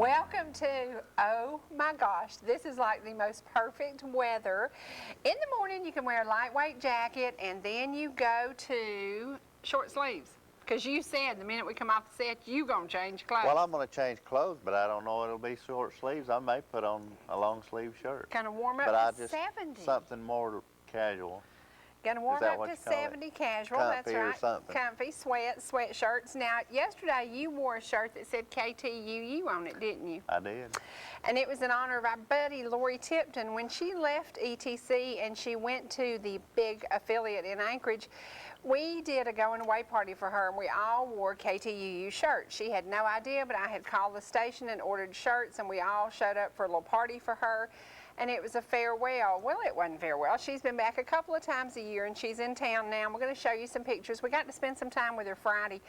Welcome to, oh my gosh, this is like the most perfect weather. In the morning you can wear a lightweight jacket and then you go to short sleeves. Because you said the minute we come off the set, you gonna change clothes. Well, I'm gonna change clothes, but I don't know it'll be short sleeves. I may put on a long sleeve shirt. Gonna warm but up to 70. Something more casual. Gonna warm up to 70 casual, Comfy that's right. Or something. Comfy, sweatshirts. Now, yesterday you wore a shirt that said KTUU on it, didn't you? I did. And it was in honor of our buddy Lori Tipton. When she left ETC and she went to the big affiliate in Anchorage, we did a going away party for her and we all wore KTUU shirts. She had no idea, but I had called the station and ordered shirts and we all showed up for a little party for her. And it was a farewell. Well, it wasn't farewell. She's been back a couple of times a year and she's in town now. We're going to show you some pictures. We got to spend some time with her Friday.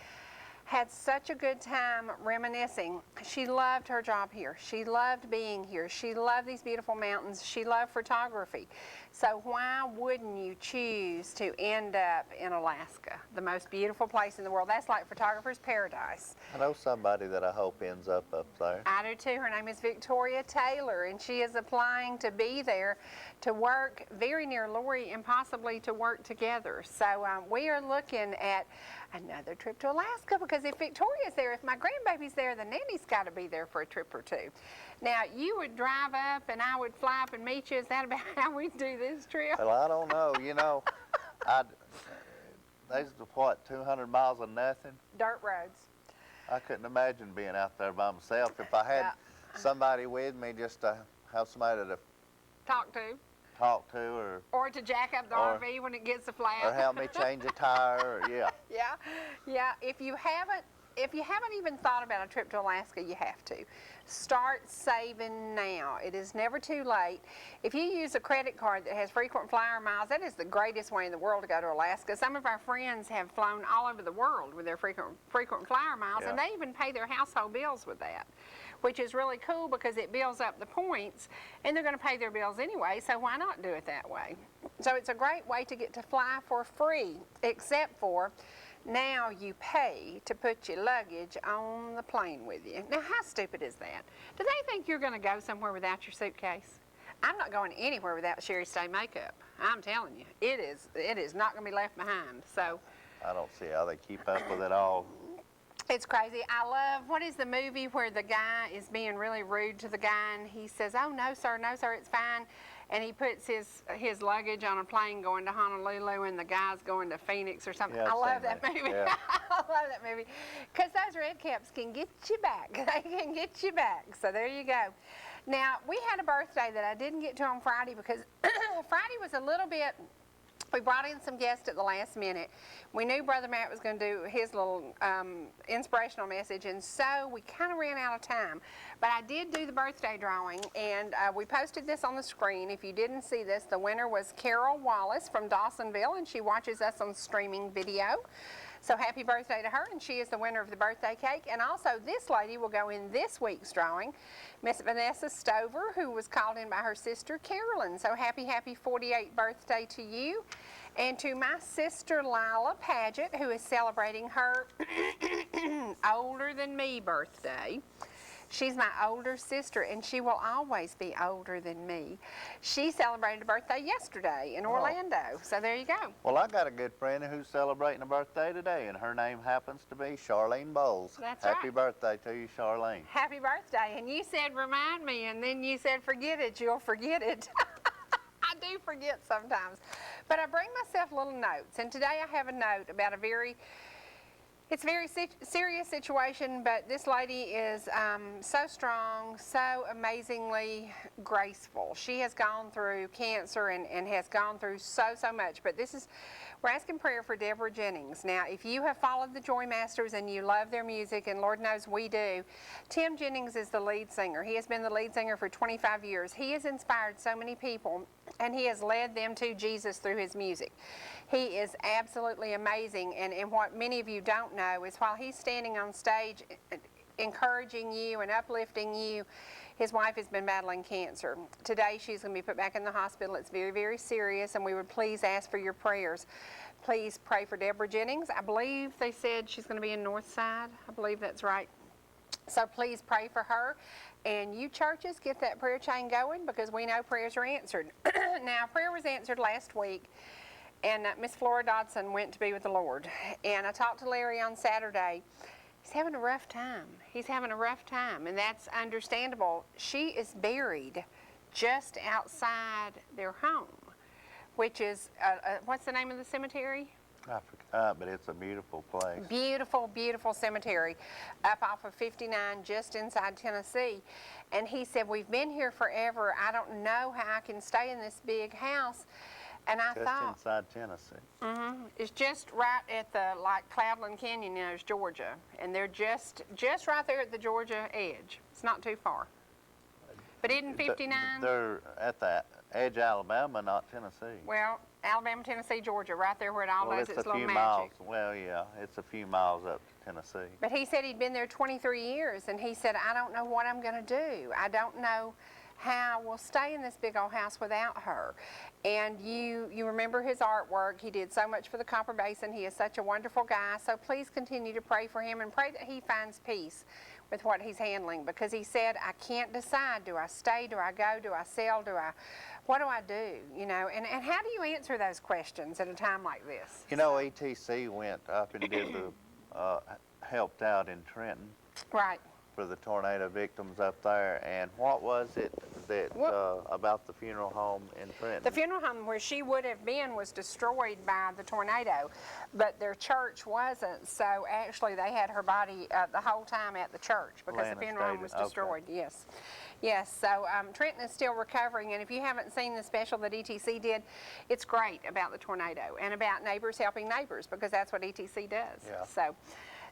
Had such a good time reminiscing. She loved her job here. She loved being here. She loved these beautiful mountains. She loved photography. So why wouldn't you choose to end up in Alaska, the most beautiful place in the world? That's like photographer's paradise. I know somebody that I hope ends up there. I do too. Her name is Victoria Taylor, and she is applying to be there to work very near Lori and possibly to work together. So we are looking at another trip to Alaska because if Victoria's there, if my grandbaby's there, the nanny's got to be there for a trip or two. Now, you would drive up and I would fly up and meet you. Is that about how we do this trip? Well, I don't know. You know, there's what, 200 miles of nothing? Dirt roads. I couldn't imagine being out there by myself. If I had somebody with me, just to have somebody to talk to, or to jack up the RV when it gets a flat, or help me change a tire. Yeah. If you haven't even thought about a trip to Alaska, you have to. Start saving now. It is never too late. If you use a credit card that has frequent flyer miles, that is the greatest way in the world to go to Alaska. Some of our friends have flown all over the world with their frequent flyer miles, and they even pay their household bills with that, which is really cool because it builds up the points, and they're going to pay their bills anyway, so why not do it that way? So it's a great way to get to fly for free, except for now you pay to put your luggage on the plane with you. Now, how stupid is that? Do they think you're going to go somewhere without your suitcase? I'm not going anywhere without Sherry Stay makeup. I'm telling you, it is not going to be left behind. So I don't see how they keep up with it all. It's crazy. I love, what is the movie where the guy is being really rude to the guy and he says, "Oh, no, sir, it's fine." And he puts his luggage on a plane going to Honolulu and the guy's going to Phoenix or something. Yeah, I love that movie. Yeah. I love that movie. Because those red caps can get you back. They can get you back. So there you go. Now, we had a birthday that I didn't get to on Friday because Friday was a little bit... We brought in some guests at the last minute. We knew Brother Matt was going to do his little inspirational message, and so we kind of ran out of time. But I did do the birthday drawing, and we posted this on the screen. If you didn't see this, the winner was Carol Wallace from Dawsonville, and she watches us on streaming video. So happy birthday to her, and she is the winner of the birthday cake. And also this lady will go in this week's drawing, Miss Vanessa Stover, who was called in by her sister Carolyn. So happy 48th birthday to you. And to my sister Lila Paget, who is celebrating her older than me birthday. She's my older sister, and she will always be older than me. She celebrated a birthday yesterday in Orlando, so there you go. Well, I got a good friend who's celebrating a birthday today, and her name happens to be Charlene Bowles. That's Happy right. birthday to you, Charlene. Happy birthday, and you said remind me, and then you said forget it, you'll forget it. I do forget sometimes, but I bring myself little notes, and today I have a note about it's a very serious situation, but this lady is so strong, so amazingly graceful. She has gone through cancer and has gone through so much, but we're asking prayer for Deborah Jennings. Now, if you have followed the Joy Masters and you love their music, and Lord knows we do, Tim Jennings is the lead singer. He has been the lead singer for 25 years. He has inspired so many people, and he has led them to Jesus through his music. He is absolutely amazing, and what many of you don't know is while he's standing on stage encouraging you and uplifting you, his wife has been battling cancer. Today she's going to be put back in the hospital. It's very serious, and we would please ask for your prayers. Please pray for Deborah Jennings. I believe they said she's going to be in Northside. I believe that's right. So please pray for her. And you churches, get that prayer chain going because we know prayers are answered. Now, prayer was answered last week, and Miss Flora Dodson went to be with the Lord. And I talked to Larry on Saturday. He's having a rough time. He's having a rough time, and that's understandable. She is buried just outside their home, which is, what's the name of the cemetery? I forgot, but it's a beautiful place. Beautiful, beautiful cemetery up off of 59 just inside Tennessee. And he said, we've been here forever. I don't know how I can stay in this big house. And I thought. Just inside Tennessee. It's just right at the, like, Cloudland Canyon, you know, is Georgia. And they're just right there at the Georgia edge. It's not too far. But isn't 59? They're at the edge of Alabama, not Tennessee. Well, Alabama, Tennessee, Georgia, right there where it all does its little magic. Miles. Well, yeah, it's a few miles up to Tennessee. But he said he'd been there 23 years, and he said, I don't know what I'm going to do. I don't know how we'll stay in this big old house without her. And you remember his artwork. He did so much for the Copper Basin. He is such a wonderful guy. So please continue to pray for him and pray that he finds peace with what he's handling, because he said, I can't decide. Do I stay? Do I go? Do I sell? What do I do? You know, and how do you answer those questions at a time like this? You know, ETC went up and did the, helped out in Trenton. Right. For the tornado victims up there. And what was it that, about the funeral home in Trenton? The funeral home where she would have been was destroyed by the tornado, but their church wasn't. So actually they had her body the whole time at the church because the funeral home was destroyed. Okay. Yes. Yes, so Trenton is still recovering, and if you haven't seen the special that ETC did, it's great about the tornado and about neighbors helping neighbors, because that's what ETC does. Yeah. So.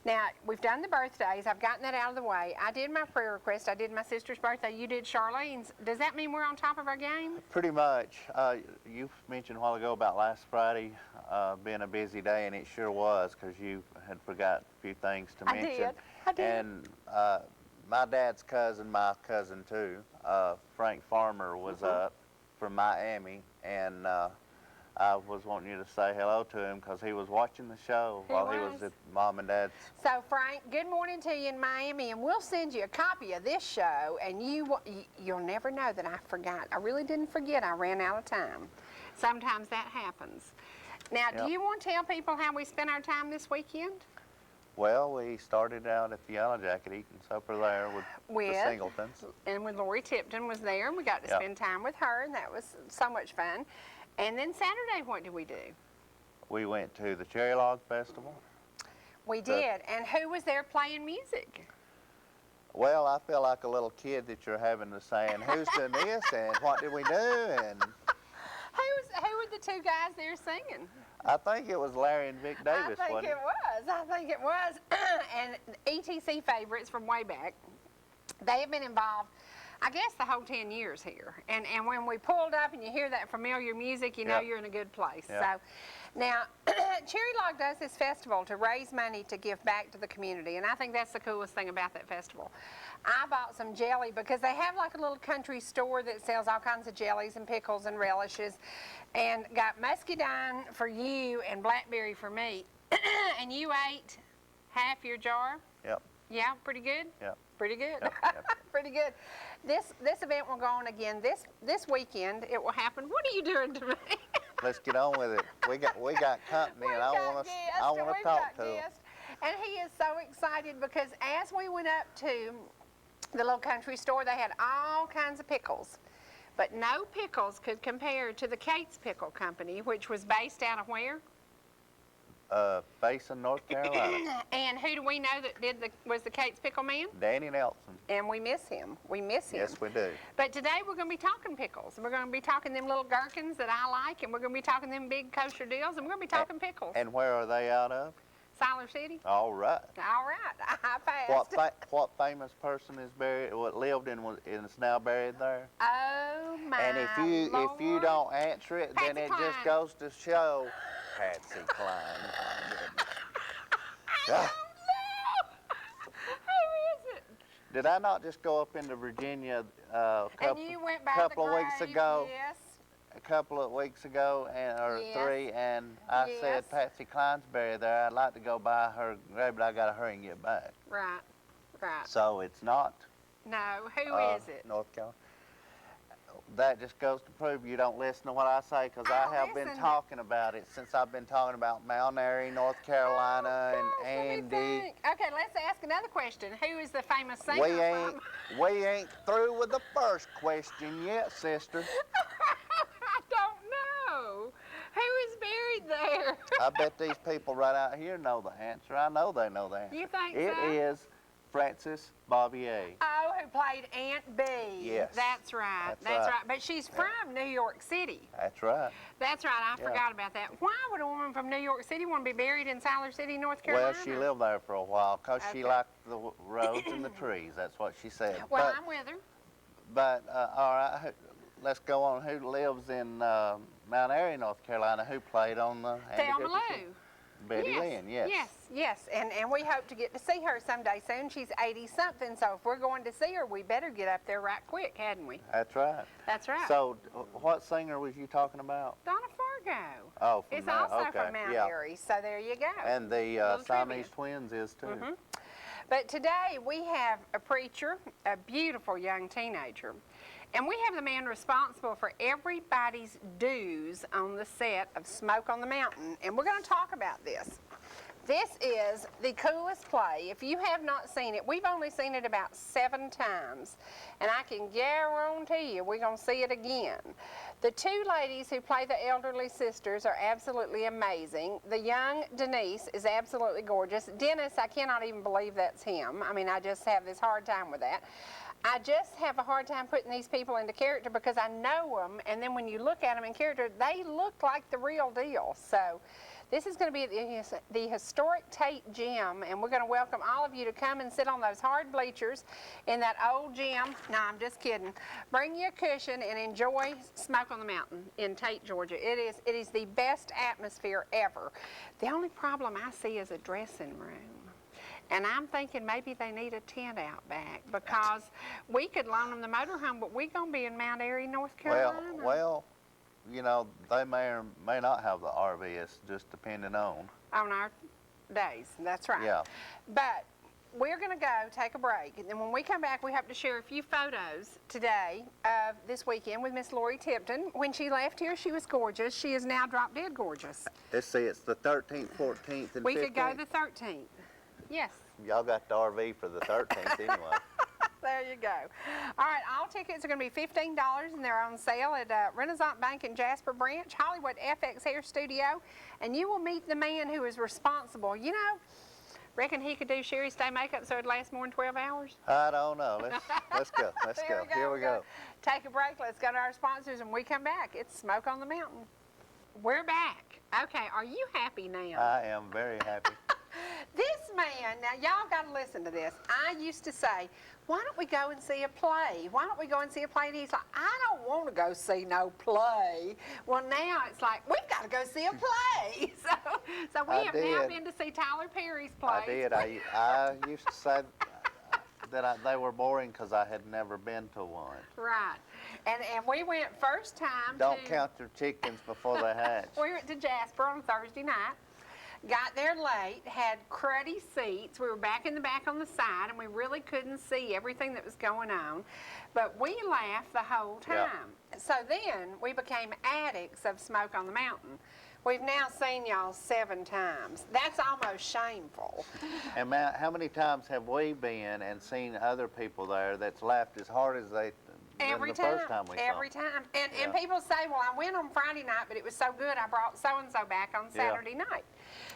Now, we've done the birthdays. I've gotten that out of the way. I did my prayer request. I did my sister's birthday. You did Charlene's. Does that mean we're on top of our game? Pretty much. You mentioned a while ago about last Friday being a busy day, and it sure was, because you had forgot a few things to mention. I did. And my dad's cousin, my cousin too, Frank Farmer, was up from Miami, and I was wanting you to say hello to him because he was watching the show while he was at Mom and Dad's. So, Frank, good morning to you in Miami, and we'll send you a copy of this show, and you'll never know that I forgot. I really didn't forget. I ran out of time. Sometimes that happens. Now, do you want to tell people how we spent our time this weekend? Well, we started out at the Yellow Jacket eating supper there with the Singletons. And when Lori Tipton was there, and we got to spend time with her, and that was so much fun. And then Saturday, what did we do? We went to the Cherry Log Festival. We did. And who was there playing music? Well, I feel like a little kid that you're having to say, and who's doing this, and what did we do, and... Who were the two guys there singing? I think it was Larry and Vic Davis, I think it was. And ETC favorites from way back, they have been involved, I guess, the whole 10 years here. And when we pulled up and you hear that familiar music, you know you're in a good place. Yep. So now, Cherry Log does this festival to raise money to give back to the community, and I think that's the coolest thing about that festival. I bought some jelly because they have like a little country store that sells all kinds of jellies and pickles and relishes, and got muscadine for you and blackberry for me. And you ate half your jar? Yep. Yeah, pretty good? Yep. Pretty good. Yep. Pretty good. This event will go on again this weekend. It will happen. What are you doing to me? Let's get on with it. We got company, and I want to talk to him. And he is so excited because as we went up to the little country store, they had all kinds of pickles. But no pickles could compare to the Kate's Pickle Company, which was based out of where? Basin, North Carolina. And who do we know that was the Kate's Pickle Man? Danny Nelson. And we miss him. We miss him. Yes, we do. But today we're going to be talking pickles. We're going to be talking them little gherkins that I like, and we're going to be talking them big kosher deals, and we're going to be talking pickles. And where are they out of? Siler City. All right. All right. I passed. What famous person is buried? What lived and is now buried there? Oh my And Lord. if you don't answer it, then Patsy it Cline. just goes to show Patsy Cline. I don't know. Who is it? Did I not just go up into Virginia And you went by couple the of weeks grave, ago? Yes. A couple of weeks ago, or Yes. 3, and I Yes. said Patsy Cline's buried there. I'd like to go by her grave, but I got to hurry and get back. Right. Right. So it's not No, who is it? North Carolina. That just goes to prove you don't listen to what I say, because I have been listen. talking about it since I've been talking about Mount Airy, North Carolina, Oh, gosh, let me and Andy. think. Okay, let's ask another question. Who is the famous singer We ain't through with the first question yet, sister. I don't know. Who is buried there? I bet these people right out here know the answer. I know they know the answer. You think It so? is Frances Bobbier. Oh, who played Aunt B. Yes. That's right. That's right. But she's from New York City. That's right. That's right. I Yeah. forgot about that. Why would a woman from New York City want to be buried in Siler City, North Carolina? Well, she lived there for a while because she Okay. liked the roads and the trees. That's what she said. Well, I'm with her. But all right, let's go on. Who lives in Mount Airy, North Carolina? Who played on the Andy Thelma Griffith Show? Lou. Betty Lynn, yes. Yes. And we hope to get to see her someday soon. She's 80-something, so if we're going to see her, we better get up there right quick, hadn't we? That's right. That's right. So, what singer was you talking about? Donna Fargo. Oh, from It's Mount, also okay, from Mount yeah. Airy, so there you go. And the Little Siamese trivia. twins is too. Mhm. But today we have a preacher, a beautiful young teenager, and we have the man responsible for everybody's dues on the set of Smoke on the Mountain, and we're going to talk about this. This is the coolest play. If you have not seen it, we've only seen it about 7 times, and I can guarantee you we're going to see it again. The 2 ladies who play the elderly sisters are absolutely amazing. The young Denise is absolutely gorgeous. Dennis, I cannot even believe that's him. I mean, I just have this hard time with that. I just have a hard time putting these people into character because I know them, and then when you look at them in character, they look like the real deal. So this is going to be at the historic Tate Gym, and we're going to welcome all of you to come and sit on those hard bleachers in that old gym. No, I'm just kidding. Bring you a cushion and enjoy Smoke on the Mountain in Tate, Georgia. It is the best atmosphere ever. The only problem I see is a dressing room. And I'm thinking maybe they need a tent out back because we could loan them the motorhome, but we're going to be in Mount Airy, North Carolina. Well, you know, they may or may not have the RV. It's just depending on. On our days, that's right. Yeah. But we're going to go take a break. And then when we come back, we hope to share a few photos today of this weekend with Miss Lori Tipton. When she left here, she was gorgeous. She is now drop dead gorgeous. Let's see, it's the 13th, 14th, and 15th. We could go the 13th. Yes. Y'all got the RV for the 13th anyway. There you go. All right, all tickets are going to be $15, and they're on sale at Renaissance Bank in Jasper Branch, Hollywood FX Hair Studio, and you will meet the man who is responsible. You know, reckon he could do Sherry's Day makeup so it'd last more than 12 hours? I don't know. Let's go. Let's Here go. Here we go. Take a break. Let's go to our sponsors, and when we come back, it's Smoke on the Mountain. We're back. Okay, are you happy now? I am very happy. This man, now y'all got to listen to this. I used to say, why don't we go and see a play? Why don't we go and see a play? And he's like, I don't want to go see no play. Well, now it's like, we've got to go see a play. So we have now been to see Tyler Perry's plays. I did. I used to say that they were boring because I had never been to one. Right. And we went first time Don't count your chickens before they hatch. We went to Jasper on Thursday night. Got there late, had cruddy seats. We were back in the back on the side, and we really couldn't see everything that was going on. But we laughed the whole time. Yeah. So then we became addicts of Smoke on the Mountain. We've now seen y'all 7 times. That's almost shameful. And man, how many times have we been and seen other people there that's laughed as hard as they Every the time, first time we saw every them? time. And people say, well, I went on Friday night, but it was so good, I brought so-and-so back on Saturday night.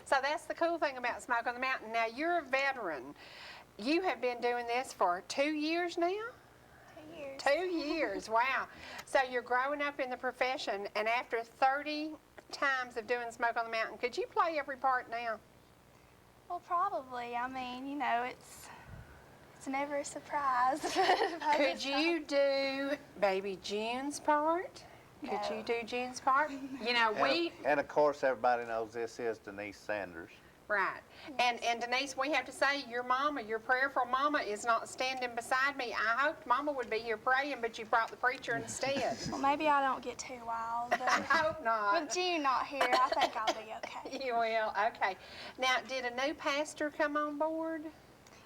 So that's the cool thing about Smoke on the Mountain. Now, you're a veteran. You have been doing this for 2 years now? 2 years. 2 years, wow. So you're growing up in the profession, and after 30 times of doing Smoke on the Mountain, could you play every part now? Well, probably. I mean, you know, it's never a surprise. Could you do Baby June's part? Could No. you do June's part? You know, And of course, everybody knows this is Denise Sanders. Right. And Denise, we have to say, your mama, your prayerful mama is not standing beside me. I hoped mama would be here praying, but you brought the preacher instead. Well, maybe I don't get too wild, I but hope not. with June not here, I think I'll be okay. You will, okay. Now, did a new pastor come on board?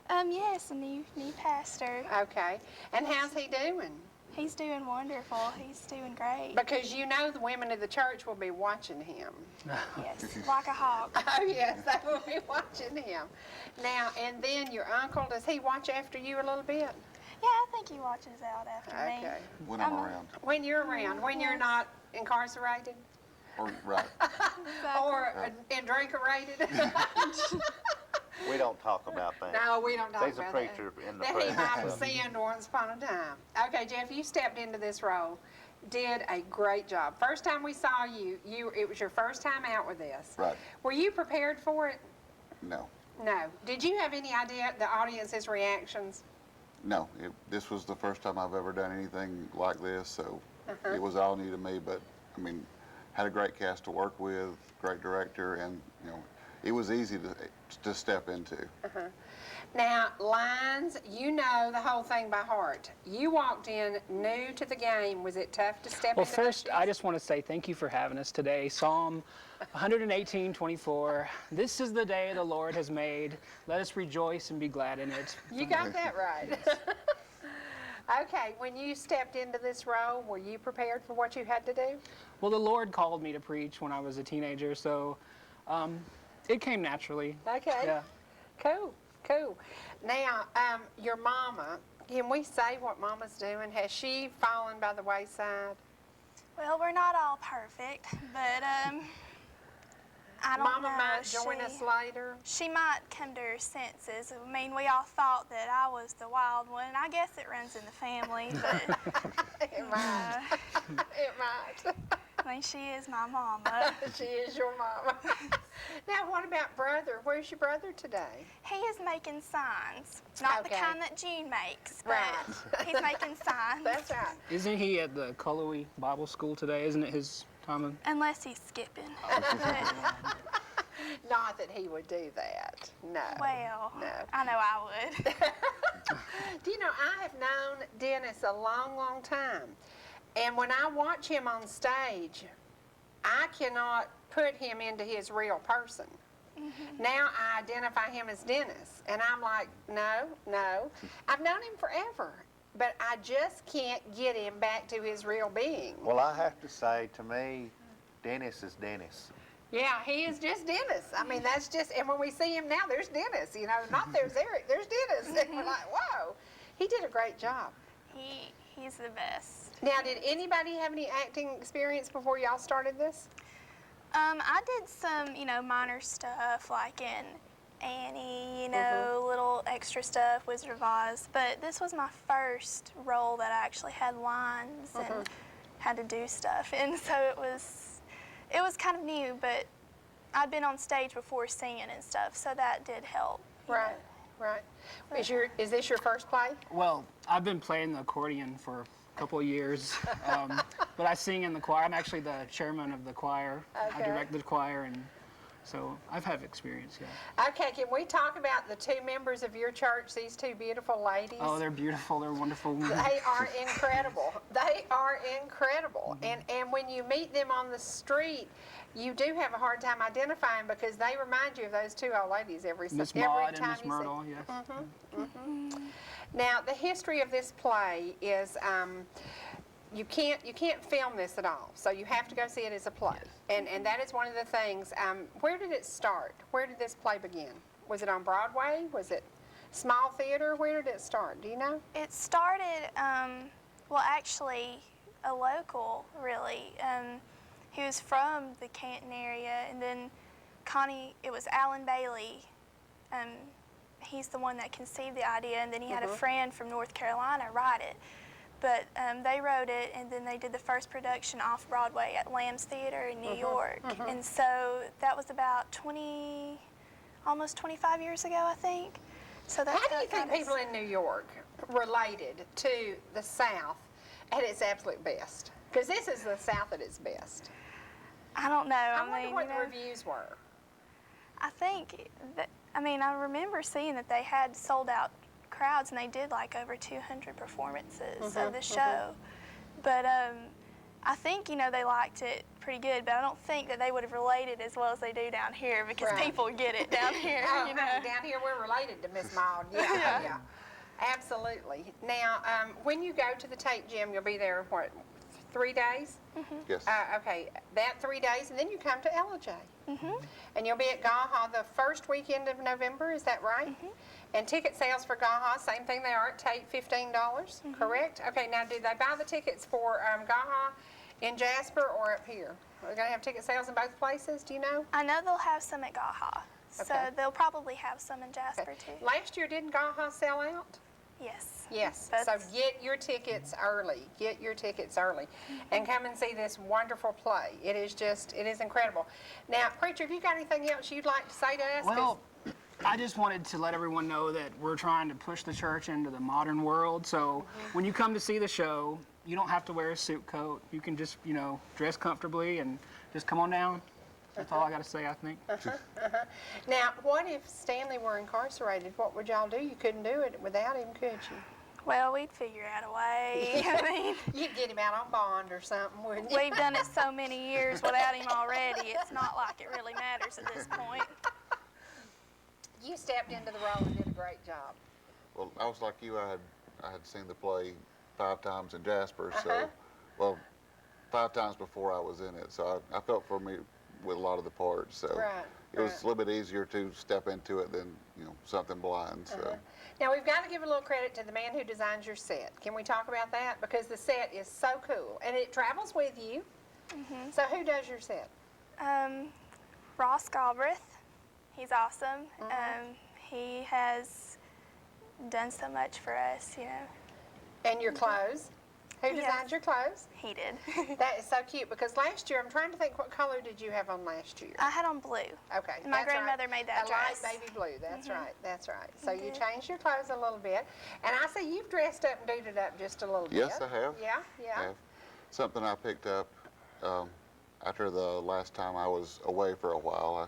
Yes, a new pastor. Okay. And how's he doing? He's doing wonderful. He's doing great. Because you know the women of the church will be watching him. Yes, like a hawk. Oh, yes, they will be watching him. Now, and then your uncle, does he watch after you a little bit? Yeah, I think he watches out after me. Okay. When I'm around. When you're around, when you're not incarcerated Or, right. or drinker-rated? We don't talk about that. No, we don't talk There's a about preacher in the that he might have presence. sinned once upon a time. Okay, Jeff, you stepped into this role, did a great job. First time we saw you, it was your first time out with this. Right. Were you prepared for it? No. No. Did you have any idea the audience's reactions? No. This was the first time I've ever done anything like this, so it was all new to me. But, I mean, had a great cast to work with, great director, and, you know, it was easy to step into. Now, lines, you know the whole thing by heart. You walked in new to the game. Was it tough to step Well, into first, those I shoes? just want to say thank you for having us today. Psalm 118:24. This is the day the Lord has made. Let us rejoice and be glad in it. You got that right. Okay, when you stepped into this role, were you prepared for what you had to do? Well, the Lord called me to preach when I was a teenager, so it came naturally. Okay. Yeah. Cool, cool. Now, your mama, can we say what mama's doing? Has she fallen by the wayside? Well, we're not all perfect, but I don't Mama know. might join us later. She might come to her senses. I mean, we all thought that I was the wild one. I guess it runs in the family, but It might. It might. I mean, she is my mama. She is your mama. Now, what about brother? Where's your brother today? He is making signs. Not the Okay. kind that June makes, but Right. he's making signs. That's right. Isn't he at the Cullowhee Bible School today? Isn't it his time of... Unless he's skipping. Not that he would do that. No. Well, No. I know I would. Do you know, I have known Dennis a long, long time. And when I watch him on stage, I cannot put him into his real person. Now I identify him as Dennis. And I'm like, no. I've known him forever. But I just can't get him back to his real being. Well, I have to say, to me, Dennis is Dennis. Yeah, he is just Dennis. I mean, that's just, and when we see him now, there's Dennis. You know, not there's Eric, there's Dennis. And we're like, whoa, he did a great job. He's the best. Now, did anybody have any acting experience before y'all started this? I did some, minor stuff like in Annie, little extra stuff, Wizard of Oz. But this was my first role that I actually had lines and had to do stuff. And so it was kind of new, but I'd been on stage before singing and stuff, so that did help. Right. Is this your first play? Well, I've been playing the accordion for a couple of years, but I sing in the choir. I'm actually the chairman of the choir. Okay. I direct the choir, and so I've had experience, yeah. Okay, can we talk about the two members of your church, these two beautiful ladies? Oh, they're beautiful. They're wonderful. They are incredible. They are incredible. And when you meet them on the street, you do have a hard time identifying because they remind you of those two old ladies every Miss every Maud time and Miss you Myrtle, see. yes. Now, the history of this play is you can't film this at all, so you have to go see it as a play. And that is one of the things. Where did it start? Where did this play begin? Was it on Broadway? Was it small theater? Where did it start? Do you know? It started, actually, a local, really. He was from the Canton area, and then it was Alan Bailey. He's the one that conceived the idea, and then he had a friend from North Carolina write it. But they wrote it, and then they did the first production off Broadway at Lamb's Theater in New York. And so that was about almost 25 years ago, I think. So that's How do you think people in New York related to the South at its absolute best? Because this is the South at its best. I don't know. I wonder what the reviews were. I think that, I remember seeing that they had sold out crowds, and they did like over 200 performances of the show. But I think, they liked it pretty good, but I don't think that they would have related as well as they do down here because Right. people get it down here, Oh, down here we're related to Miss Maud. Yeah, yeah. Absolutely. Now, when you go to the Tate Gym, you'll be there, what, 3 days? Yes. Okay, that 3 days, and then you come to LJ. And you'll be at GAHA the first weekend of November, is that right? And ticket sales for GAHA, same thing they are at Tate, $15, correct? Okay, now do they buy the tickets for GAHA in Jasper or up here? Are they going to have ticket sales in both places, do you know? I know they'll have some at GAHA, so Okay. they'll probably have some in Jasper too. Last year, didn't GAHA sell out? Yes. Yes, so That's- get your tickets early, and come and see this wonderful play. It is incredible. Now, Preacher, have you got anything else you'd like to say to us? 'Cause- Well, I just wanted to let everyone know that we're trying to push the church into the modern world. So when you come to see the show, you don't have to wear a suit coat. You can just, dress comfortably and just come on down. That's all I got to say, I think. Now, what if Stanley were incarcerated? What would y'all do? You couldn't do it without him, could you? Well, we'd figure out a way. I mean, You'd get him out on bond or something, wouldn't you? we've done it so many years without him already. It's not like it really matters at this point. You stepped into the role and did a great job. Well, I was like you. I had seen the play 5 times in Jasper, so, well, 5 times before I was in it. So I felt for me with a lot of the parts. So Right, it was a little bit easier to step into it than, something blind. So Now, we've got to give a little credit to the man who designs your set. Can we talk about that? Because the set is so cool, and it travels with you. So who does your set? Ross Galbraith, he's awesome. He has done so much for us, And your clothes? Who Yes. designed your clothes? He did. That is so cute, because last year, I'm trying to think, what color did you have on last year? I had on blue. Okay. My that's grandmother right. made that a dress. light baby blue. That's right. That's right. So you did. changed your clothes a little bit, and I see you've dressed up and duded up just a little bit. yes, I have. Yeah, yeah. have. Something I picked up after the last time I was away for a while. I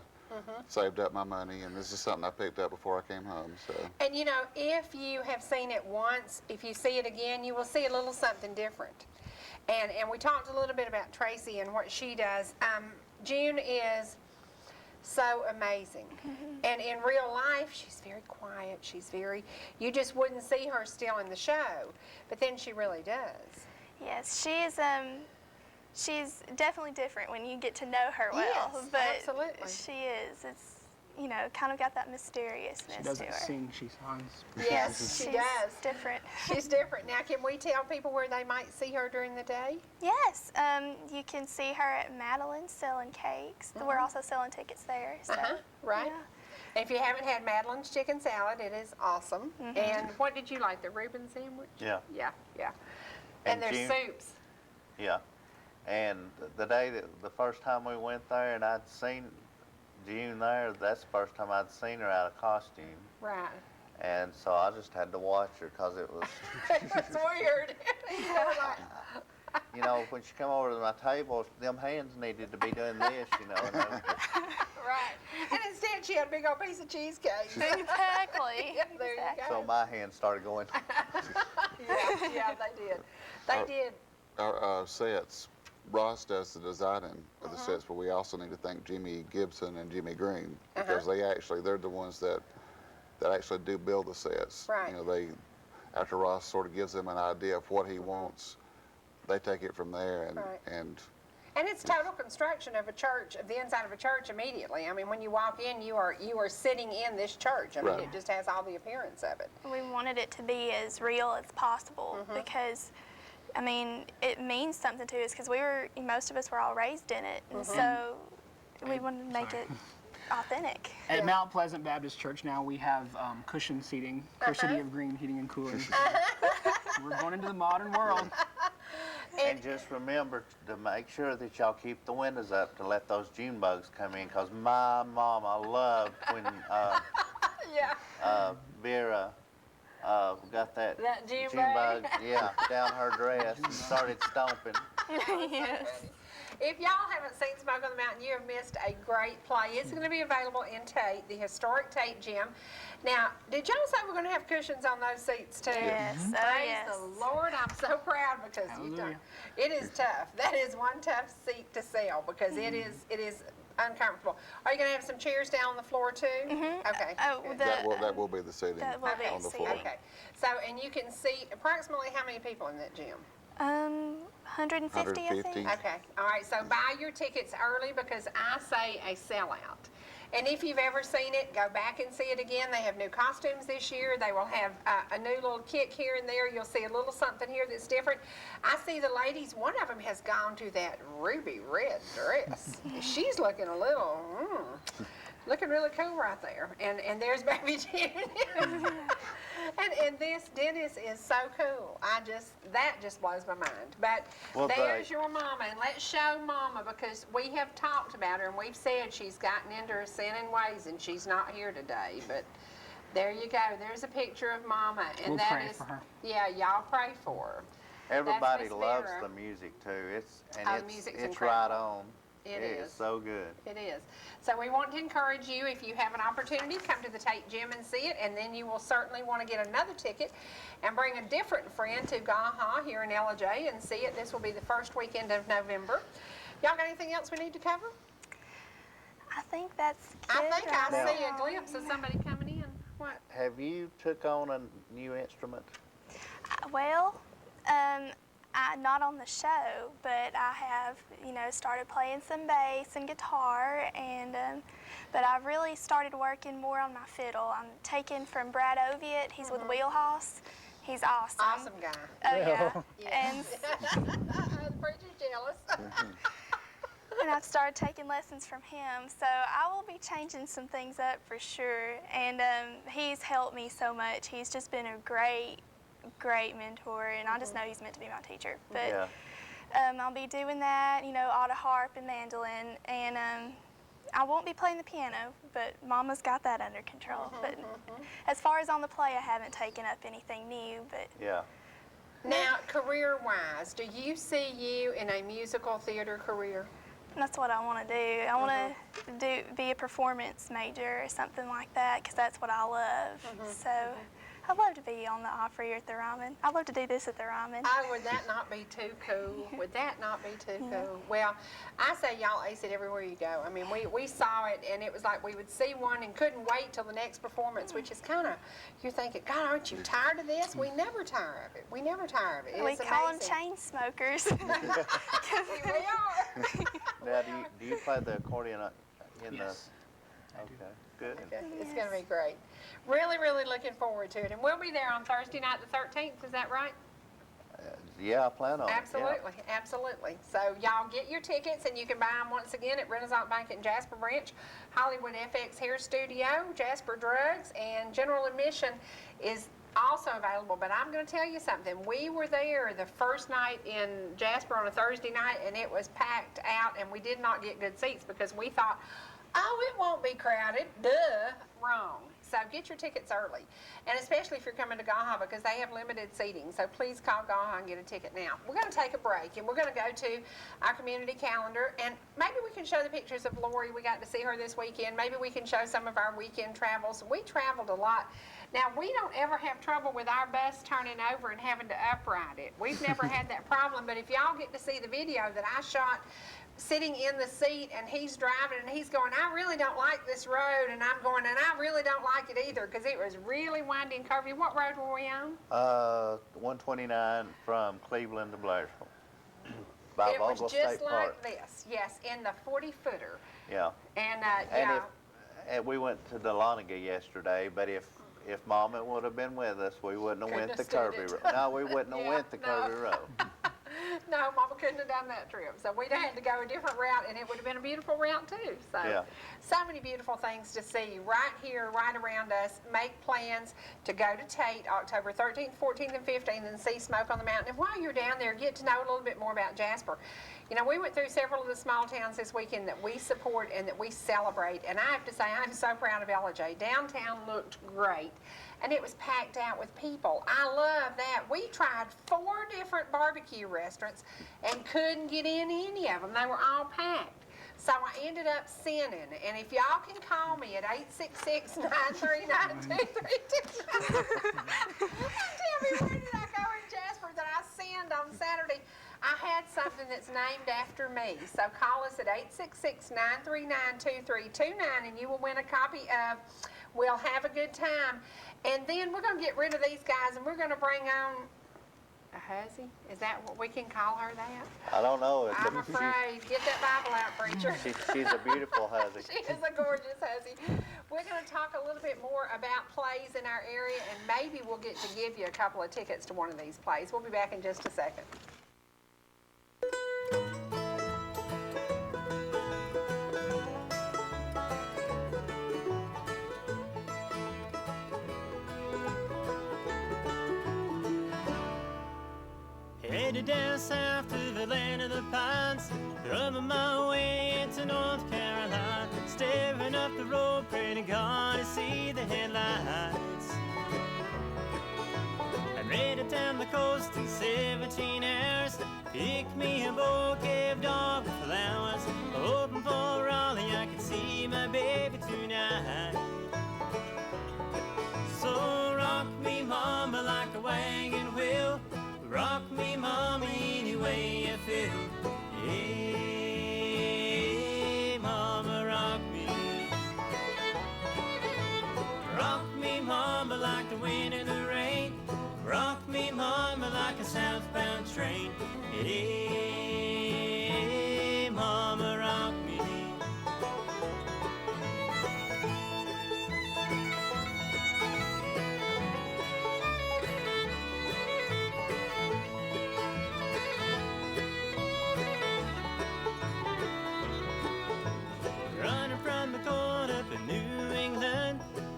saved up my money, and this is something I picked up before I came home. So And if you have seen it once, if you see it again, you will see a little something different. And we talked a little bit about Tracy and what she does. June is so amazing. And in real life, she's very quiet. You just wouldn't see her still in the show, but then she really does. Yes, she's definitely different when you get to know her well. Yes, but absolutely. she is. It's, kind of got that mysteriousness She to doesn't her. sing, she songs. Yes, she She's does. different. She's different. Now, can we tell people where they might see her during the day? Yes, you can see her at Madeline's selling cakes. We're also selling tickets there. So. Right. Yeah. If you haven't had Madeline's chicken salad, it is awesome. And what did you like, the Reuben sandwich? Yeah. Yeah, yeah. And there's June- soups. Yeah. And the first time we went there and I'd seen June there, that's the first time I'd seen her out of costume. Right. And so I just had to watch her because it was, It's weird. Like, when she come over to my table, them hands needed to be doing this, and I was just, right. And instead, she had a big old piece of cheesecake. Exactly. Yeah, there you Exactly. go. so my hands started going. Yeah, they did. They did. our sets, Ross does the designing of the sets, but we also need to thank Jimmy Gibson and Jimmy Green because they're the ones that actually do build the sets. Right. After Ross sort of gives them an idea of what he wants, they take it from there Right. and And it's total construction of a church, of the inside of a church immediately. I mean, when you walk in, you are sitting in this church. I mean, Right. it just has all the appearance of it. We wanted it to be as real as possible because, I mean, it means something to us because most of us were all raised in it. And so we wanted to make it authentic. At Mount Pleasant Baptist Church now, we have cushion seating, City of Green Heating and Cooling. We're going into the modern world. And just remember to make sure that y'all keep the windows up to let those June bugs come in, because my mama loved when Yeah. Vera got that June bug, bug? down her dress and started stomping. Yes. If y'all haven't seen Smoke on the Mountain, you have missed a great play. It's going to be available in Tate, the historic Tate gym. Now, did y'all say we're going to have cushions on those seats too? Yes. Oh, Praise yes. the Lord. I'm so proud because you don't. It is tough. That is one tough seat to sell because it is uncomfortable. Are you going to have some chairs down on the floor too? Okay. Oh, good. That will be the seating That will be on the floor. Okay. So, and you can seat approximately how many people in that gym? 150, I think. 150. Okay, all right, so buy your tickets early because I say a sellout. And if you've ever seen it, go back and see it again. They have new costumes this year. They will have a new little kick here and there. You'll see a little something here that's different. I see the ladies, one of them has gone to that ruby red dress. She's looking a little, looking really cool right there. And there's baby Dennis. And this Dennis is so cool. That just blows my mind. But Well, there's your mama, and let's show mama because we have talked about her and we've said she's gotten into her sinning ways and she's not here today. But there you go. There's a picture of mama, and We'll pray for her. Yeah, y'all pray for her. Everybody Miss loves Vera. the music too. The music's It's right incredible. on. It is is. so good. It is. So we want to encourage you, if you have an opportunity, come to the Tate Gym and see it, and then you will certainly want to get another ticket and bring a different friend to GAHA here in LJ and see it. This will be the first weekend of November. Y'all got anything else we need to cover? I think that's good. I think I right see a now. glimpse of somebody coming in. What? Have you took on a new instrument? Well, not on the show, but I have, started playing some bass and guitar, and but I've really started working more on my fiddle. I'm taking from Brad Oviatt. He's with Wheelhouse. He's awesome. Awesome guy. Oh yeah. Yes. The preacher's jealous. And I've started taking lessons from him, so I will be changing some things up for sure. And he's helped me so much. He's just been a great mentor, and I just know he's meant to be my teacher. But Yeah. I'll be doing that, auto harp and mandolin, and I won't be playing the piano, but Mama's got that under control. But as far as on the play, I haven't taken up anything new. But Yeah. Now, career-wise, do you see you in a musical theater career? that's what I want to do. I want to be a performance major or something like that, because that's what I love. So I'd love to be on the Opry or at the Ryman. I'd love to do this at the Ryman. Oh, would that not be too cool? Would that not be too cool? Well, I say y'all ace it everywhere you go. I mean, we saw it, and it was like we would see one and couldn't wait till the next performance, which is kind of, you're thinking, God, aren't you tired of this? We never tire of it. We never tire of it. We It's call them amazing. chain smokers. We are. Now, do you play the accordion in Yes, the? Okay, good. Okay, it's going to be great. Really, really looking forward to it. And we'll be there on Thursday night the 13th, is that right? Yeah, I plan on it. Absolutely, absolutely. So y'all get your tickets, and you can buy them once again at Renaissance Bank in Jasper Branch, Hollywood FX Hair Studio, Jasper Drugs, and general admission is also available. But I'm going to tell you something. We were there the first night in Jasper on a Thursday night, and it was packed out, and we did not get good seats because we thought, oh, it won't be crowded. Duh, wrong. So get your tickets early, and especially if you're coming to GAHA, because they have limited seating. So please call GAHA and get a ticket now. We're going to take a break, and we're going to go to our community calendar, and maybe we can show the pictures of Lori. We got to see her this weekend. Maybe we can show some of our weekend travels. We traveled a lot. Now, we don't ever have trouble with our bus turning over and having to upright it. We've never had that problem, but if y'all get to see the video that I shot sitting in the seat, and he's driving, and he's going, I really don't like this road, and I'm going, and I really don't like it either, because it was really windy and curvy. What road were we on? 129 from Cleveland to Blairsville. By It Vogel was just State like Park. this, yes, in the 40-footer. Yeah. And, And and we went to Dahlonega yesterday, but if Mama would have been with us, we wouldn't have went the Couldn't have curvy stood road. it. No, we wouldn't have Yeah, went the no. curvy road. No, Mama couldn't have done that trip. So we'd have had to go a different route, and it would have been a beautiful route too. So, Yeah. so many beautiful things to see right here, right around us. Make plans to go to Tate October 13th, 14th, and 15th and see Smoke on the Mountain. And while you're down there, get to know a little bit more about Jasper. You know, we went through several of the small towns this weekend that we support and that we celebrate. And I have to say, I'm so proud of LJ. Downtown looked great. and it was packed out with people. I love that. We tried 4 different barbecue restaurants and couldn't get in any of them. They were all packed. So I ended up sinning, and if y'all can call me at 866-939-2329 tell me where did I go in Jasper that I sinned on Saturday. I had something that's named after me. So call us at 866-939-2329 and you will win a copy of We'll Have a Good Time. And then we're going to get rid of these guys and we're going to bring on a hussy. Is that what we can call her that? I don't know. I'm afraid. Get that Bible out, preacher. She's a beautiful hussy. She is a gorgeous hussy. We're going to talk a little bit more about plays in our area, and maybe we'll get to give you a couple of tickets to one of these plays. We'll be back in just a second. Headed down south to the land of the pines, rubbing my way into North Carolina, staring up the road, praying to God to see the headlights. I made it down the coast in 17 hours, picked me a bouquet of dog flowers, hoping for Raleigh I could see my baby tonight. So rock me, mama, like a wagon wheel. Rock me, mama, any way you feel. Yeah, mama, rock me. Rock me, mama, like the wind and the rain. Rock me, mama, like a southbound train. Yeah, mama, rock me.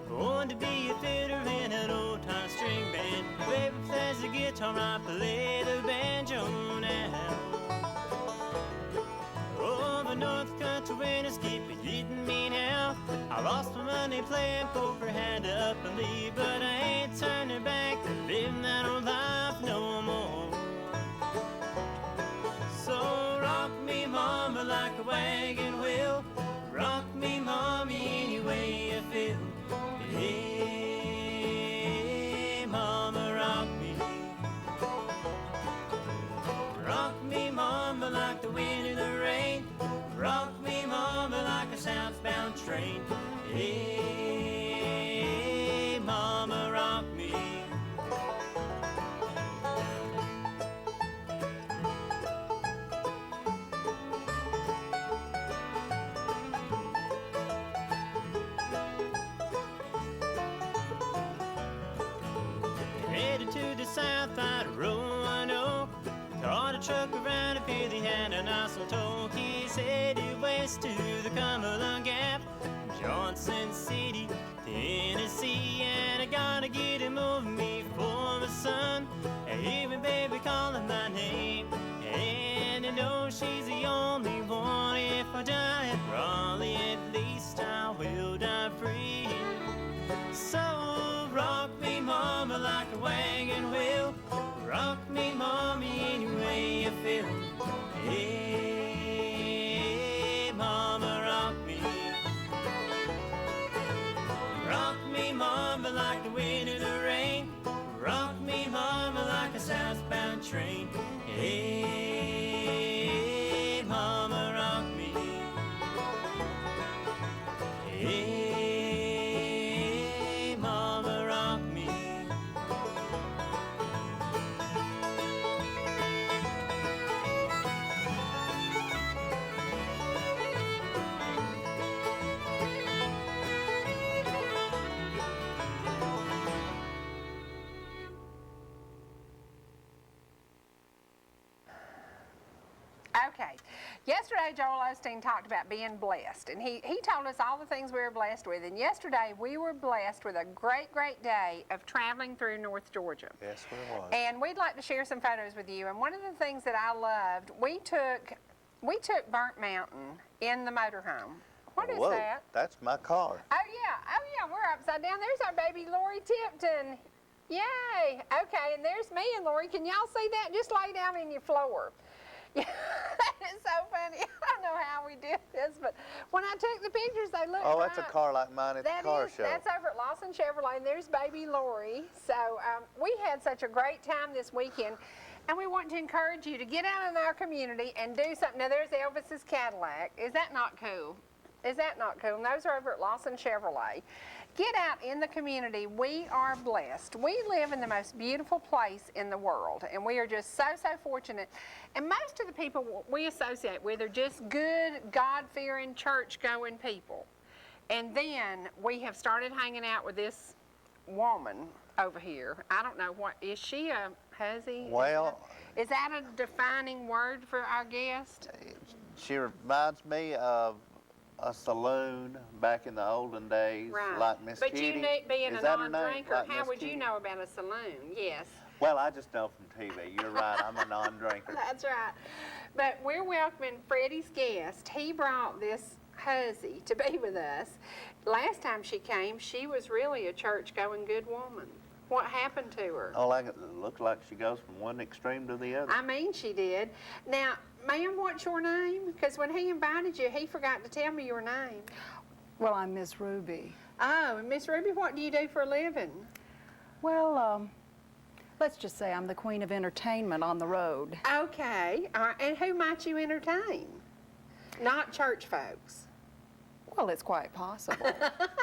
Born to be a fiddler in an old-time string band. Baby, if there's a guitar, I play the banjo now. Oh, the North Country winters keep hitting me now. I lost my money playing poker, had to up and leave, but I ain't turning back to living that old life no more. So rock me, mama, like a wagon wheel. Rock me, mommy, any way you feel. Hey, mama, rock me. Rock me, mama, like the wind and the rain. Rock me, mama, like a southbound train. Hey, mama, rock me. Headed to the south side of Roanoke. Caught a truck around up here, they had an awesome talk. He's headed west to the Cumberland Gap, Johnson City, Tennessee. And I gotta get him over me for my son. I hear me baby calling my name, and I know she's the only one. If I die at Raleigh, at least I will die free. So rock me, mama, like a wagon wheel. Rock me, mommy, any way you feel. Hey, mama, rock me. Rock me, mama, like the wind and the rain. Rock me, mama, like a southbound train. Hey, mama, rock me. Hey, mama, rock me. Okay. Yesterday, Joel Osteen talked about being blessed, and he told us all the things we were blessed with. And yesterday, we were blessed with a great, great day of traveling through North Georgia. Yes, we was. And we'd like to share some photos with you. And one of the things that I loved, we took Burnt Mountain in the motorhome What is Whoa, that? that's my car. Oh yeah, we're upside down. There's our baby Lori Tipton. Yay! Okay, and there's me and Lori. Can y'all see that? Just lay down in your floor. Yeah, that is so funny. I don't know how we did this, but when I took the pictures, they looked Oh, that's a right. car like mine at the car show. That's over at Lawson Chevrolet, and there's baby Lori. So we had such a great time this weekend, and we want to encourage you to get out in our community and do something. Now, there's Elvis's Cadillac. Is that not cool? Is that not cool? And those are over at Lawson Chevrolet. Get out in the community. We are blessed. We live in the most beautiful place in the world, and we are just so fortunate. And most of the people we associate with are just good, God-fearing, church-going people. And then we have started hanging out with this woman over here. I don't know, what is she a hussy? Well, is that a defining word for our guest? she reminds me of a saloon back in the olden days, Right. like Miss But Kitty. you being Is a that her name? non-drinker, Like how Miss would you Kitty? know about a saloon? Yes. Well, I just know from TV. You're right. I'm a non-drinker. That's right. But we're welcoming Freddie's guest. He brought this hussy to be with us. Last time she came, she was really a church-going good woman. What happened to her? Oh, it looks like she goes from one extreme to the other. I mean, she did. Now, ma'am, what's your name? Because when he invited you, he forgot to tell me your name. Well, I'm Miss Ruby. Oh, and Miss Ruby, what do you do for a living? Well, let's just say I'm the queen of entertainment on the road. Okay. All right. And who might you entertain? Not church folks. Well, it's quite possible.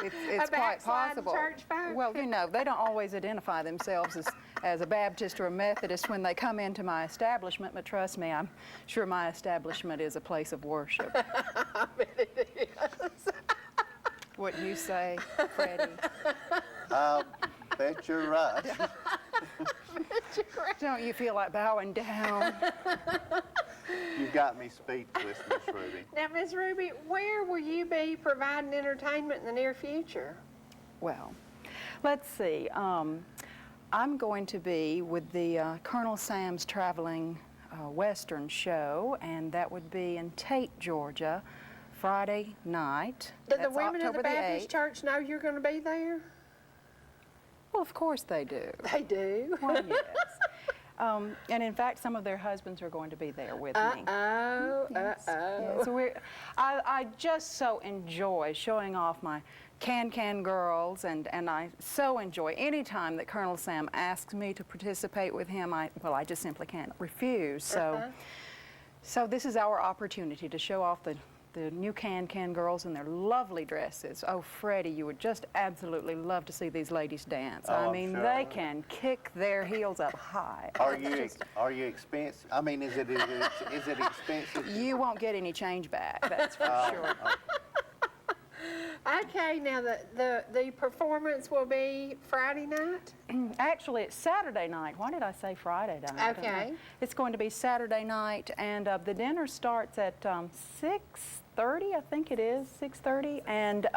It's A quite backsliding possible. church folk? Well, you know, they don't always identify themselves as a Baptist or a Methodist when they come into my establishment, but trust me, I'm sure my establishment is a place of worship. I bet it is. What you say, Freddie? I bet you're right. Don't you feel like bowing down? You got me speechless, Miss Ruby. Now, Miss Ruby, where will you be providing entertainment in the near future? Well, let's see. I'm going to be with the Colonel Sam's Traveling Western Show, and that would be in Tate, Georgia, Friday night. Do the That's women of the October Baptist 8th. Church know you're going to be there? Well, of course they do. They do. Well, yes. And in fact, some of their husbands are going to be there with me. Yes. So I just so enjoy showing off my can girls, and I so enjoy any time that Colonel Sam asks me to participate with him. I just simply can't refuse. So this is our opportunity to show off the new can girls in their lovely dresses. Oh, Freddie, you would just absolutely love to see these ladies dance. Oh, I I'm mean, sure. they can kick their heels up high. Are you expensive? I mean, is it expensive? You won't get any change back, that's for sure. Okay, now the performance will be Friday night? Actually, it's Saturday night. Why did I say Friday night? I don't know. Okay. It's going to be Saturday night, and the dinner starts at 6:30, I think it is, 6:30, and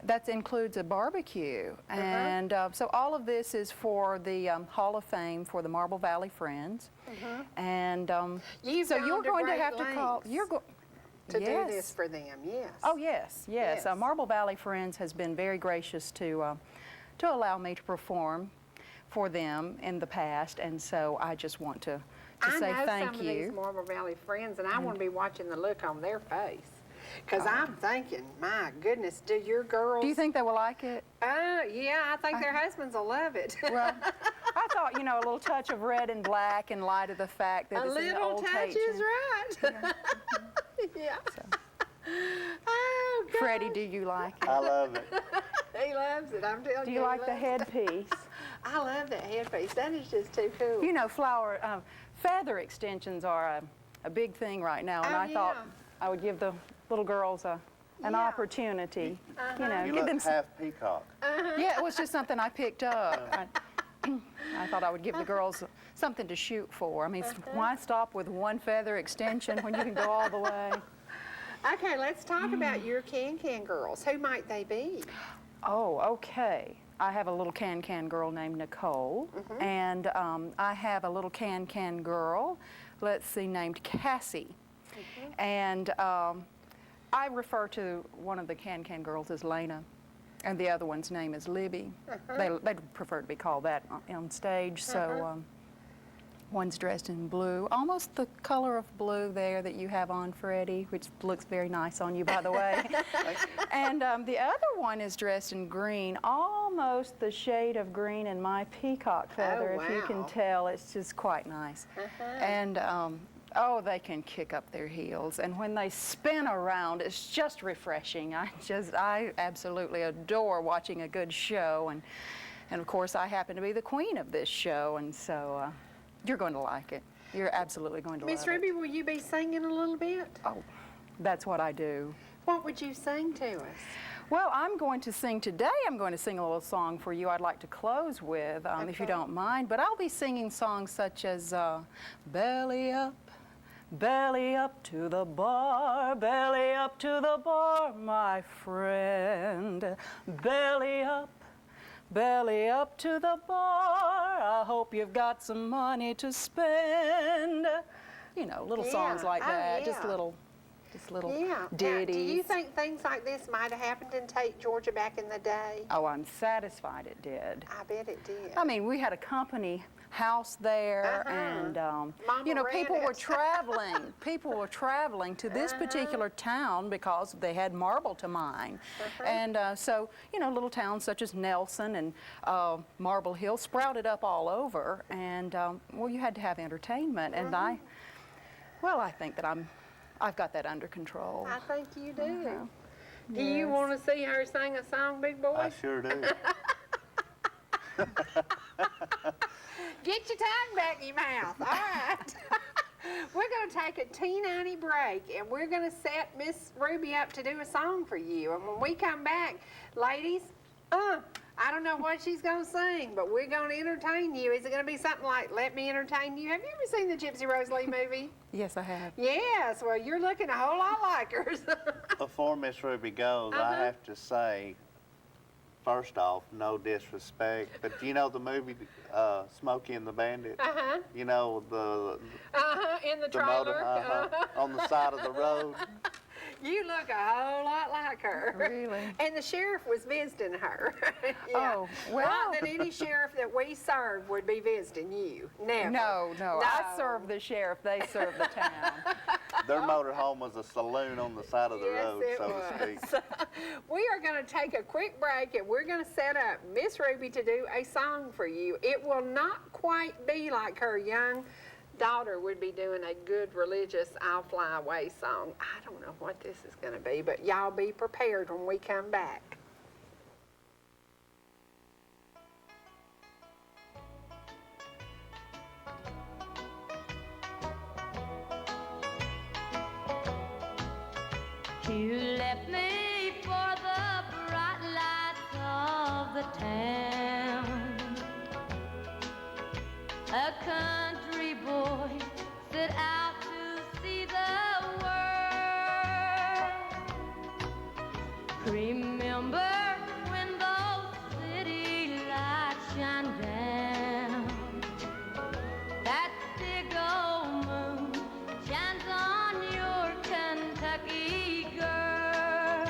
that includes a barbecue. And so all of this is for the Hall of Fame for the Marble Valley Friends. And You've so gone you're to going to great have to call. lengths to do this for them, yes. Oh, yes, yes. Yes. Marble Valley Friends has been very gracious to allow me to perform for them in the past, and so I just want to say I know thank some of you. these Marble Valley Friends, and I want to be watching the look on their face. Because I'm thinking, my goodness, do your girls... Do you think they will like it? Yeah, I think their husbands will love it. Well, I thought, a little touch of red and black in light of the fact that A it's in the little old touch Tate. is right. Yeah. Oh, God. Freddie, do you like it? I love it. He loves it, I'm telling you. Do you he like the loves it. headpiece? I love that headpiece. That is just too cool. Feather extensions are a big thing right now, and Oh, I thought yeah. I would give the little girls an Yeah. opportunity. You Give look them half peacock. Yeah, it was just something I picked up. I thought I would give the girls something to shoot for. I mean, why stop with one feather extension when you can go all the way? Okay, let's talk about your can girls. Who might they be? Oh, okay. I have a little can girl named Nicole, and I have a little can girl, let's see, named Cassie. And I refer to one of the Can-Can girls as Lena, and the other one's name is Libby. They'd prefer to be called that on stage, so one's dressed in blue, almost the color of blue there that you have on, Freddie, which looks very nice on you, by the way. And the other one is dressed in green, almost the shade of green in my peacock feather, if you can tell. It's just quite nice. And oh, they can kick up their heels, and when they spin around, it's just refreshing. I absolutely adore watching a good show, and of course I happen to be the queen of this show, and so you're going to like it. You're absolutely going to love it. Miss Ruby, will you be singing a little bit? Oh, that's what I do. What would you sing to us? Well, I'm going to sing today. I'm going to sing a little song for you I'd like to close with, if you don't mind. But I'll be singing songs such as Belly Up to the bar, belly up to the bar, my friend. Belly up to the bar, I hope you've got some money to spend. You know, little songs like that, just little ditties. Now, do you think things like this might have happened in Tate, Georgia back in the day? Oh, I'm satisfied it did. I bet it did. I mean, we had a company house there, and you know, people were traveling. People were traveling to this particular town because they had marble to mine, and so you know, little towns such as Nelson and Marble Hill sprouted up all over, and well, you had to have entertainment, and I think that I've got that under control. I think you do. Do you want to see her sing a song, big boy? I sure do. Get your tongue back in your mouth. All right. We're going to take a teeny break, and we're going to set Miss Ruby up to do a song for you. And when we come back, ladies, I don't know what she's going to sing, but we're going to entertain you. Is it going to be something like Let Me Entertain You? Have you ever seen the Gypsy Rose Lee movie? Yes, I have. Yes. Well, you're looking a whole lot like her. Before Miss Ruby goes, I have to say, first off, no disrespect, but do you know the movie Smokey and the Bandit? You know, in the the trailer. motor, on the side of the road. You look a whole lot like her. Really? And the sheriff was visiting her. Oh, well. Not that any sheriff that we serve would be visiting you. Never. No. I serve the sheriff. They serve the town. Their motorhome was a saloon on the side of the road, it so was. to speak. So, we are going to take a quick break, and we're going to set up Miss Ruby to do a song for you. It will not quite be like her young daughter would be doing a good religious I'll Fly Away song. I don't know what this is going to be, but y'all be prepared when we come back. You left me for the bright lights of the town. A country boy set out to see the world. Remember when those city lights shine down? That big old moon shines on your Kentucky girl.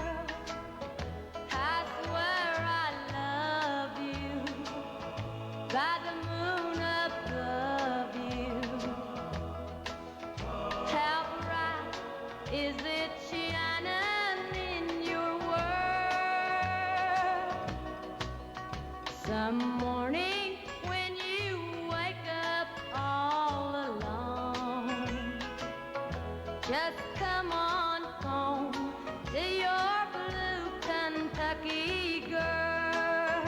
I swear I love you by the moon above you. How bright is it shining in your world? Some morning when you wake up all alone, just come on home to your blue Kentucky girl.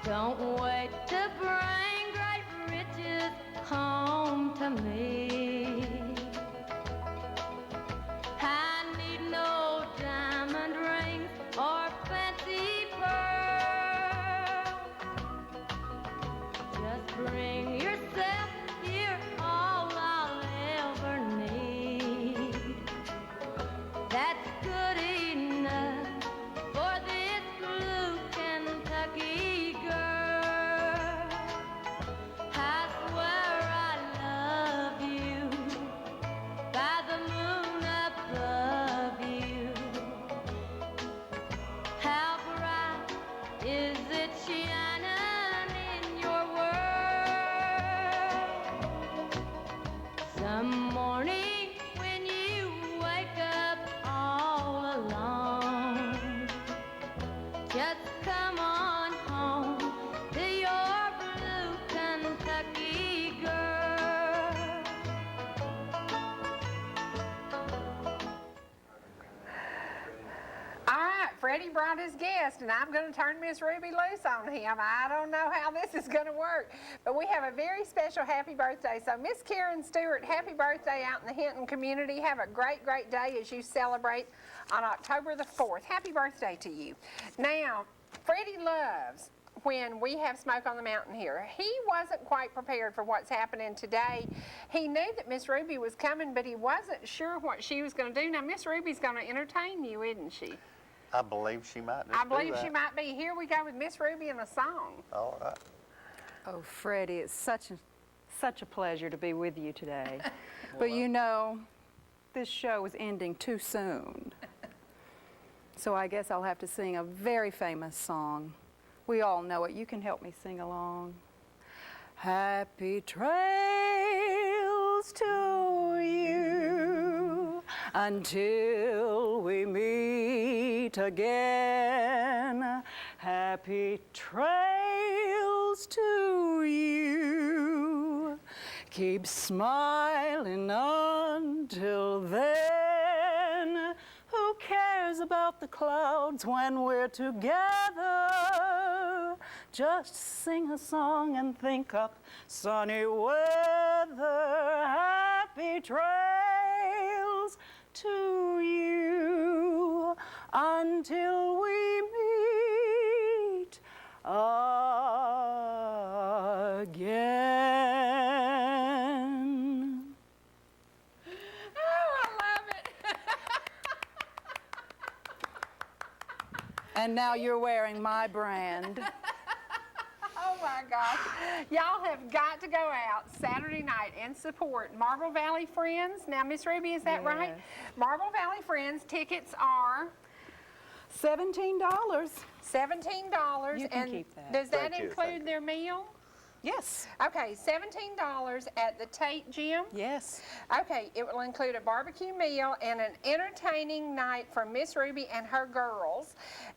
Don't wait to bring great riches home to me. I need no diamond rings or fancy pearls. Just bring yourself here, all I'll ever need. That's good enough for this blue Kentucky Freddie brought his guest, and I'm going to turn Miss Ruby loose on him. I don't know how this is going to work, but we have a very special happy birthday. So, Miss Karen Stewart, happy birthday out in the Hinton community. Have a great, great day as you celebrate on October the 4th. Happy birthday to you. Now, Freddie loves when we have Smoke on the Mountain here. He wasn't quite prepared for what's happening today. He knew that Miss Ruby was coming, but he wasn't sure what she was going to do. Now, Miss Ruby's going to entertain you, isn't she? I believe she might just I do believe that. she might be. Here we go with Miss Ruby and a song. All right. Oh, Freddie, it's such a pleasure to be with you today. But you know, this show is ending too soon. So I guess I'll have to sing a very famous song. We all know it. You can help me sing along. Happy trails to you until we meet again. Happy trails to you. Keep smiling until then. Who cares about the clouds when we're together? Just sing a song and think up sunny weather. Happy trails to you until we meet again. Oh, I love it. And now you're wearing my brand. Oh my gosh. Y'all have got to go out Saturday night and support Marble Valley Friends. Now, Miss Ruby, is that right? Yes. Marble Valley Friends tickets are $17. $17. You can and keep that. does that Thank you, include thank their meal? Yes. Okay, $17 at the Tate Gym. Yes. Okay, it will include a barbecue meal and an entertaining night for Miss Ruby and her girls.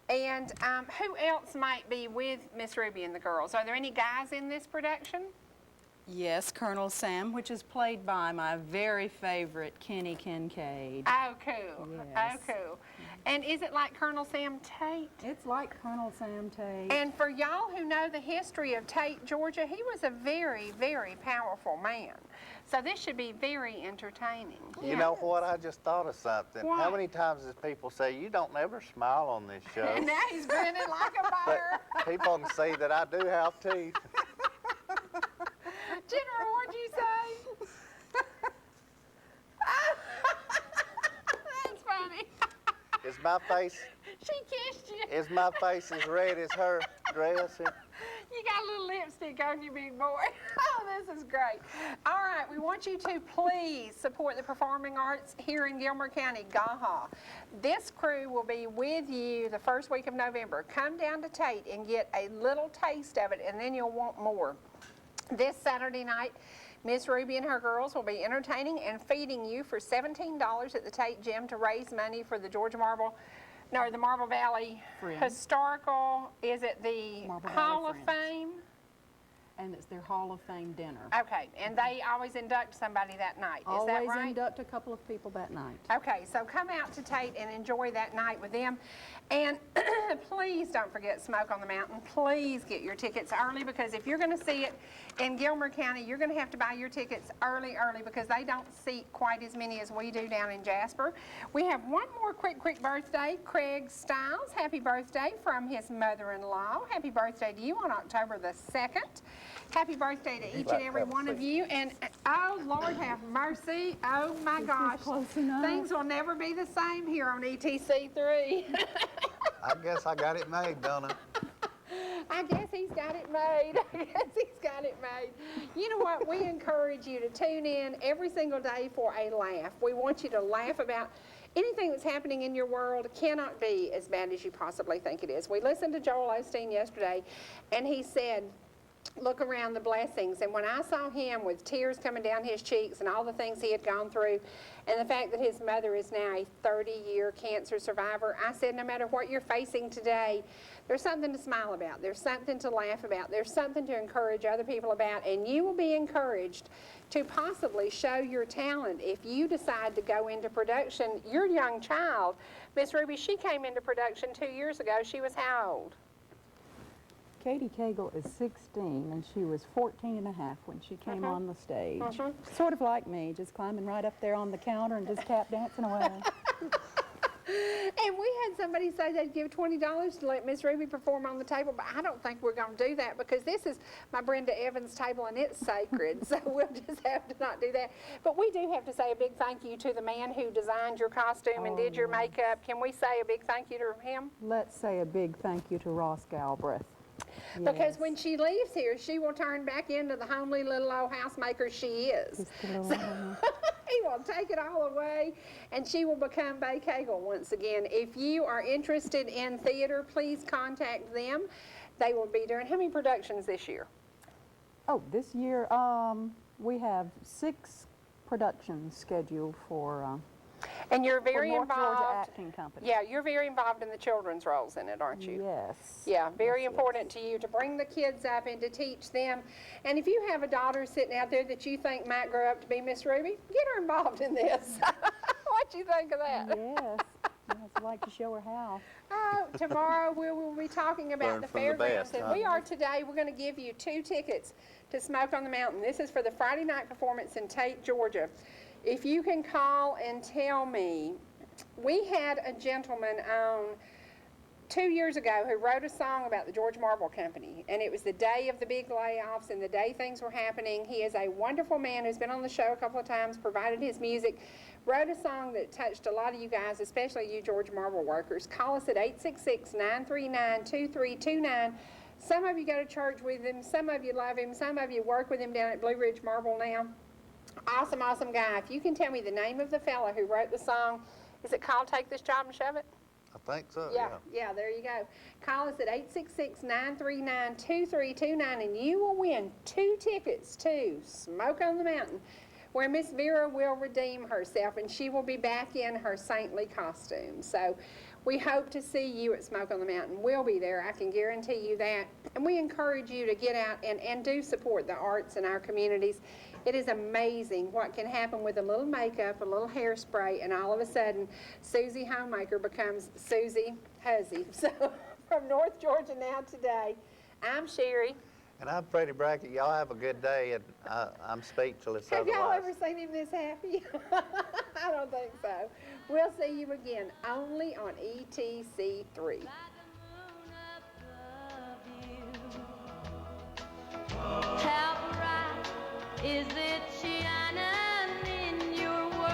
And who else might be with Miss Ruby and the girls? Are there any guys in this production? Yes, Colonel Sam, which is played by my very favorite Kenny Kincaid. Oh, cool. Yes. Oh, cool. And is it like Colonel Sam Tate? It's like Colonel Sam Tate. And for y'all who know the history of Tate, Georgia, he was a very, very powerful man. So this should be very entertaining. You know what? I just thought of something. How What? many times does people say, you don't ever smile on this show? And now he's grinning like a But bear. people can see that I do have teeth. General, what'd you say? That's funny. Is my face She kissed you. as red as her dress? You got a little lipstick on you, big boy. Oh, this is great. All right, we want you to please support the performing arts here in Gilmer County, GAHA. This crew will be with you the first week of November. Come down to Tate and get a little taste of it, and then you'll want more. This Saturday night, Miss Ruby and her girls will be entertaining and feeding you for $17 at the Tate Gym to raise money for the the Marble Valley Friends. Historical, is it the Marble Hall Valley of Friends. Fame? And it's their Hall of Fame dinner. Okay, and they always induct somebody that night, is that Always right? induct a couple of people that night. Okay, so come out to Tate and enjoy that night with them. And please don't forget Smoke on the Mountain. Please get your tickets early, because if you're going to see it in Gilmer County, you're going to have to buy your tickets early because they don't seat quite as many as we do down in Jasper. We have one more quick birthday. Craig Stiles, happy birthday from his mother-in-law. Happy birthday to you on October the 2nd. Happy birthday to each and every one of you. And oh, Lord have mercy. Oh, my gosh. close enough. Things will never be the same here on ETC3. I guess I got it made, don't I? I guess he's got it made. You know what? We encourage you to tune in every single day for a laugh. We want you to laugh about anything that's happening in your world. Cannot be as bad as you possibly think it is. We listened to Joel Osteen yesterday, and he said, look around the blessings. And when I saw him with tears coming down his cheeks and all the things he had gone through, and the fact that his mother is now a 30-year cancer survivor, I said, no matter what you're facing today, there's something to smile about. There's something to laugh about. There's something to encourage other people about. And you will be encouraged to possibly show your talent if you decide to go into production. Your young child, Miss Ruby, she came into production 2 years ago. She was how old? Katie Cagle is 16, and she was 14 and a half when she came on the stage. Sort of like me, just climbing right up there on the counter and just tap dancing away. And we had somebody say they'd give $20 to let Miss Ruby perform on the table, but I don't think we're going to do that because this is my Brenda Evans table and it's sacred, so we'll just have to not do that. But we do have to say a big thank you to the man who designed your costume and did your makeup. Can we say a big thank you to him? Let's say a big thank you to Ross Galbraith. Because when she leaves here, she will turn back into the homely little old housemaker she is. He will take it all away, and she will become Bay Cagle once again. If you are interested in theater, please contact them. They will be doing, how many productions this year? Oh, this year we have 6 productions scheduled for and you're very North involved. Georgia Acting Company. Yeah, you're very involved in the children's roles in it, aren't you? Yes. Yeah, very Yes, important to you to bring the kids up and to teach them. And if you have a daughter sitting out there that you think might grow up to be Miss Ruby, get her involved in this. What you think of that? Yes. I'd like to show her how. Tomorrow we will be talking about Learn the from the fairgrounds, best, and huh? we are today. We're going to give you 2 tickets to Smoke on the Mountain. This is for the Friday night performance in Tate, Georgia. If you can call and tell me, we had a gentleman on 2 years ago who wrote a song about the Georgia Marble Company, and it was the day of the big layoffs and the day things were happening. He is a wonderful man who's been on the show a couple of times, provided his music, wrote a song that touched a lot of you guys, especially you Georgia Marble workers. Call us at 866-939-2329. Some of you go to church with him, some of you love him, some of you work with him down at Blue Ridge Marble now. Awesome, awesome guy. If you can tell me the name of the fella who wrote the song, is it called Take This Job and Shove It? I think so, Yeah, there you go. Call us at 866-939-2329 and you will win 2 tickets to Smoke on the Mountain, where Miss Vera will redeem herself and she will be back in her saintly costume. So we hope to see you at Smoke on the Mountain. We'll be there, I can guarantee you that. And we encourage you to get out and do support the arts in our communities. It is amazing what can happen with a little makeup, a little hairspray, and all of a sudden, Susie Homemaker becomes Susie Huzzy. So from North Georgia Now Today, I'm Sherry. And I'm Freddie Brackett. Y'all have a good day, and I'm speechless Have y'all otherwise. ever seen him this happy? I don't think so. We'll see you again only on ETC3. How bright is it shining in your world?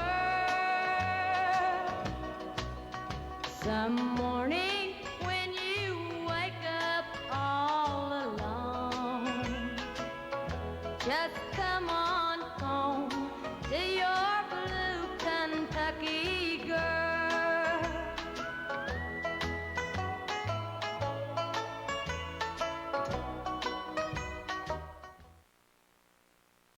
Some morning